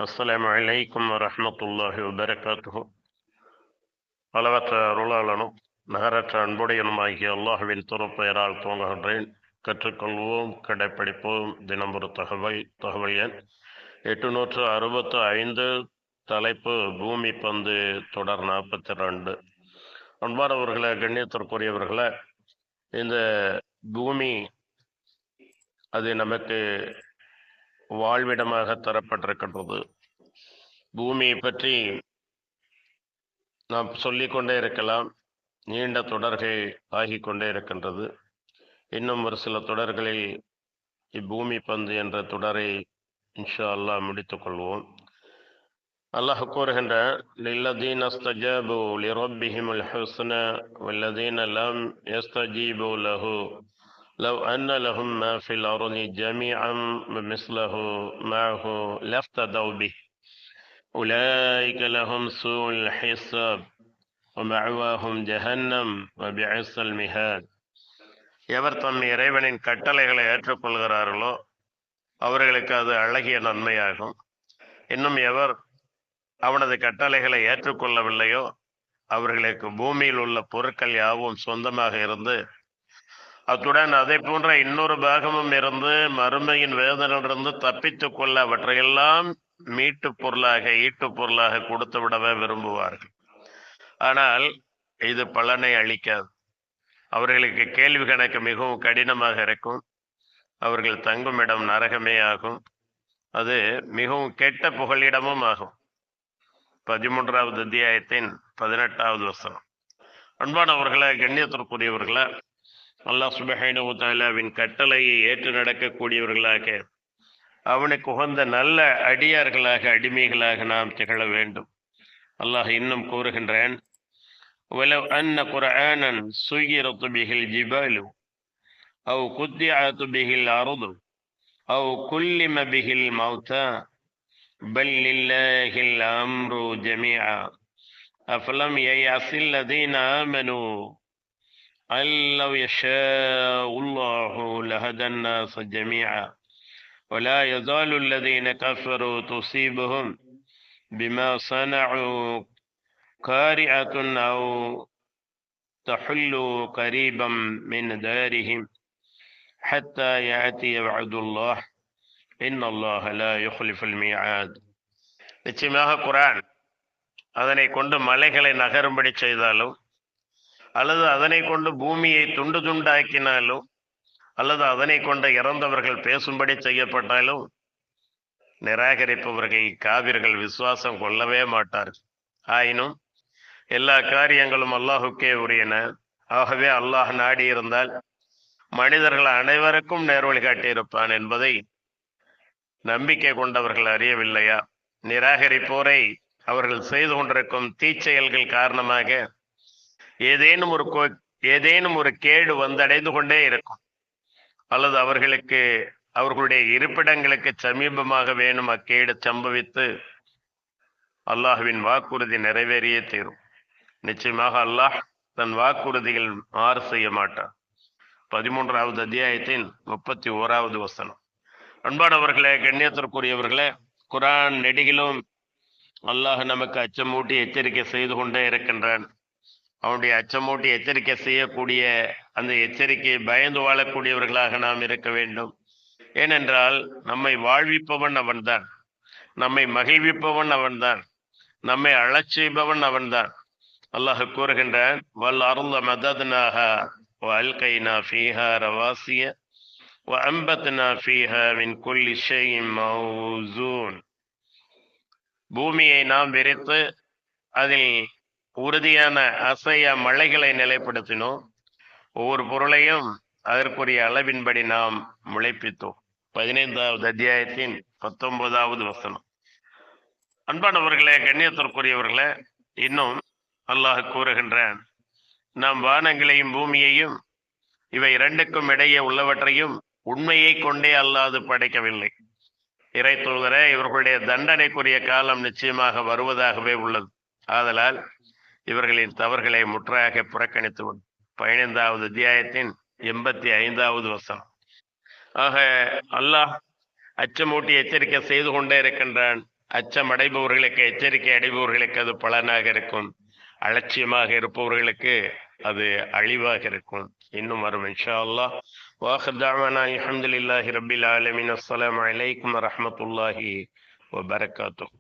அஸ்ஸலாமு அலைக்கும் வரஹ்மத்துல்லாஹி வபரகாத்துஹு. அளவற்ற அருளாளனும் நகரற்ற அன்புடையனுமாகிய அல்லாஹுவின் திருப்பெயரால் துவங்குகின்றேன். கற்றுக்கொள்வோம், கடைப்பிடிப்போம். தினம் ஒரு தகவல் எண் 865. தலைப்பு பூமி பந்து, தொடர் 42. அன்பானவர்களே, கண்ணியத்திற்குரியவர்களே, இந்த பூமி அது நமக்கு வாழ்விடமாக தரப்பட்டிருக்கின்றது. பூமியை பற்றி நாம் சொல்லிக்கொண்டே இருக்கலாம். நீண்ட தொடர்கள் ஆகிக்கொண்டே இருக்கின்றது. இன்னும் ஒரு சில தொடர்களில் இப்பூமி பந்து என்ற தொடரை இன்ஷா அல்லாஹ் முடித்துக் கொள்வோம். அல்லாஹ் கூறுகின்ற, லில்லதீன ஸ்தஜாபு லிரப்பிஹிமுல் ஹுஸ்னா வல்லதீன லம் யஸ்தஜீபு லஹு லவ் அன்ன லஹும் மா ஃபில் அர்தி ஜமீஅன் மிஸ்லஹு மஅஹு லஃப்ததவ் பிஹி உலைக லஹும் சூஉல் ஹிசாப் வமஅவாஹும் ஜஹன்னம் வபிஇஸல் மிஹாத். எவர் தம் இறைவனின் கட்டளைகளை ஏற்றுக்கொள்கிறார்களோ அவர்களுக்கு அது அழகிய நன்மையாகும். இன்னும் எவர் அவனது கட்டளைகளை ஏற்றுக்கொள்ளவில்லையோ அவர்களுக்கு பூமியில் உள்ள பொருட்கள் யாவும் சொந்தமாக இருந்து அத்துடன் அதை போன்ற இன்னொரு பாகமும் இருந்து மறுமையின் வேதனையிலிருந்து தப்பித்துக் கொள்ள அவற்றையெல்லாம் மீட்டு பொருளாக ஈட்டு பொருளாக கொடுத்து விடவே விரும்புவார்கள். ஆனால் இது பலனை அளிக்காது. அவர்களுக்கு கேள்வி கணக்கு மிகவும் கடினமாக இருக்கும். அவர்கள் தங்கும் இடம் நரகமே ஆகும். அது மிகவும் கெட்ட புகலிடமும் ஆகும். 13வது அத்தியாயத்தின் 18வது வசனம். அன்பானவர்களே, கண்ணியத்திற்குரியவர்களே, அல்லாஹ் சுப்ஹானஹு வ தஆலாவின் கட்டளையை ஏற்று நடக்கக்கூடியவர்களாக, அவனுக்கு உகந்த நல்ல அடியார்களாக, அடிமைகளாக நாம் திகழ வேண்டும். அல்லாஹ் இன்னும் கூறுகின்றான், وَلَوْ أَنَّ قُرْآنًا سُيِّرَتْ بِهِ الْجِبَالُ أَوْ قُطِّعَتْ بِهِ الْأَرْضُ أَوْ كُلِّمَ بِهِ الْمَوْتَى بَلْ لِلَّهِ الْأَمْرُ جَمِيعًا أَفَلَمْ يَيْأَسِ الَّذِينَ آمَنُوا أَن لَّوْ يَشَاءُ اللَّهُ لَهَدَى النَّاسَ جَمِيعًا وَلَا يَزَالُ الَّذِينَ كَفَرُوا تُصِيبُهُم بِمَا صَنَعُوا قَارِعَةٌ أَوْ تَحُلُّ قَرِيبًا مِنْ دَارِهِمْ حَتَّى يَأْتِيَ وَعْدُ اللَّهِ إِنَّ اللَّهَ لَا يُخْلِفُ الْمِيعَادَ. நிச்சயமாக குர்ஆன் அதனை கொண்டு மலைகளை நகரும்படி செய்தாலும், அல்லது அதனை கொண்டு பூமியை துண்டு துண்டாக்கினாலும், அல்லது அதனை கொண்டு இறந்தவர்கள் பேசும்படி செய்யப்பட்டாலும் நிராகரிப்பவர்கள் காவிர்கள் விசுவாசம் கொள்ளவே மாட்டார்கள். ஆயினும் எல்லா காரியங்களும் அல்லாஹுக்கே உரியன. ஆகவே அல்லாஹ் நாடி இருந்தால் மனிதர்கள் அனைவருக்கும் நேர்வழி காட்டியிருப்பான் என்பதை நம்பிக்கை கொண்டவர்கள் அறியவில்லையா? நிராகரிப்போரை அவர்கள் செய்து கொண்டிருக்கும் தீச்செயல்கள் காரணமாக ஏதேனும் ஒரு கேடு வந்தடைந்து கொண்டே இருக்கும். அல்லது அவர்களுடைய இருப்பிடங்களுக்கு சமீபமாக வேணும் அக்கேடு சம்பவித்து அல்லாஹுவின் வாக்குறுதி நிறைவேறியே தீரும். நிச்சயமாக அல்லாஹ் தன் வாக்குறுதிகள் மாறு செய்ய மாட்டான். 13வது அத்தியாயத்தின் 31வது வசனம். அன்பானவர்களே, கண்ணியத்திற்குரியவர்களே, குர்ஆன் நெடுகிலும் அல்லாஹ் நமக்கு அச்சமூட்டி எச்சரிக்கை செய்து கொண்டே இருக்கின்றான். அவனுடைய அச்சமூட்டி எச்சரிக்கை செய்யக்கூடிய அந்த எச்சரிக்கையை பயந்து வாழக்கூடியவர்களாக நாம் இருக்க வேண்டும். ஏனென்றால் நம்மை வாழ்விப்பவன் அவன்தான், நம்மை மகிழ்விப்பவன் அவன்தான், நம்மை அழச் செய்பவன் அவன்தான். அல்லாஹ் கூறுகின்றான், வல் அர்த மதத்னாஹா வ அல்கைனா ஃபீஹா ரவாசிய வ அம்பத்னா ஃபீஹா மின் குல்லி ஷைஇன் மௌசூன். பூமியை நாம் விரித்து அதில் உறுதியான அசைய மலைகளை நிலைப்படுத்தினோம். ஒவ்வொரு பொருளையும் அதற்குரிய அளவின்படி நாம் முளைப்பித்தோம். 15வது அத்தியாயத்தின் 19வது வசனம். அன்பானவர்களே, கண்ணியத்திற்குரியவர்களே, இன்னும் அல்லாஹ் கூறுகின்றான், நாம் வானங்களையும் பூமியையும் இவை இரண்டுக்கும் இடையே உள்ளவற்றையும் உண்மையை கொண்டே அல்லாது படைக்கவில்லை. இறை தூதரே, இவர்களுடைய தண்டனைக்குரிய காலம் நிச்சயமாக வருவதாகவே உள்ளது. ஆதலால் இவர்களின் தவறுகளை முற்றாக புறக்கணித்துவிடும். 15வது அத்தியாயத்தின் 85வது வசனம். ஆக அல்லாஹ் அச்சமூட்டி எச்சரிக்கை செய்து கொண்டே இருக்கின்றான். அச்சம் அடைபவர்களுக்கு, எச்சரிக்கை அடைபவர்களுக்கு அது பலனாக இருக்கும். அலட்சியமாக இருப்பவர்களுக்கு அது அழிவாக இருக்கும். இன்னும் வரும் இன்ஷா அல்லாஹ். வாஹிர் தஅவானா அல்ஹம்துலில்லாஹி ரப்பில் ஆலமீன். அஸ்ஸலாமு அலைக்கும் வரஹ்மத்துல்லாஹி வபரகாத்துஹு.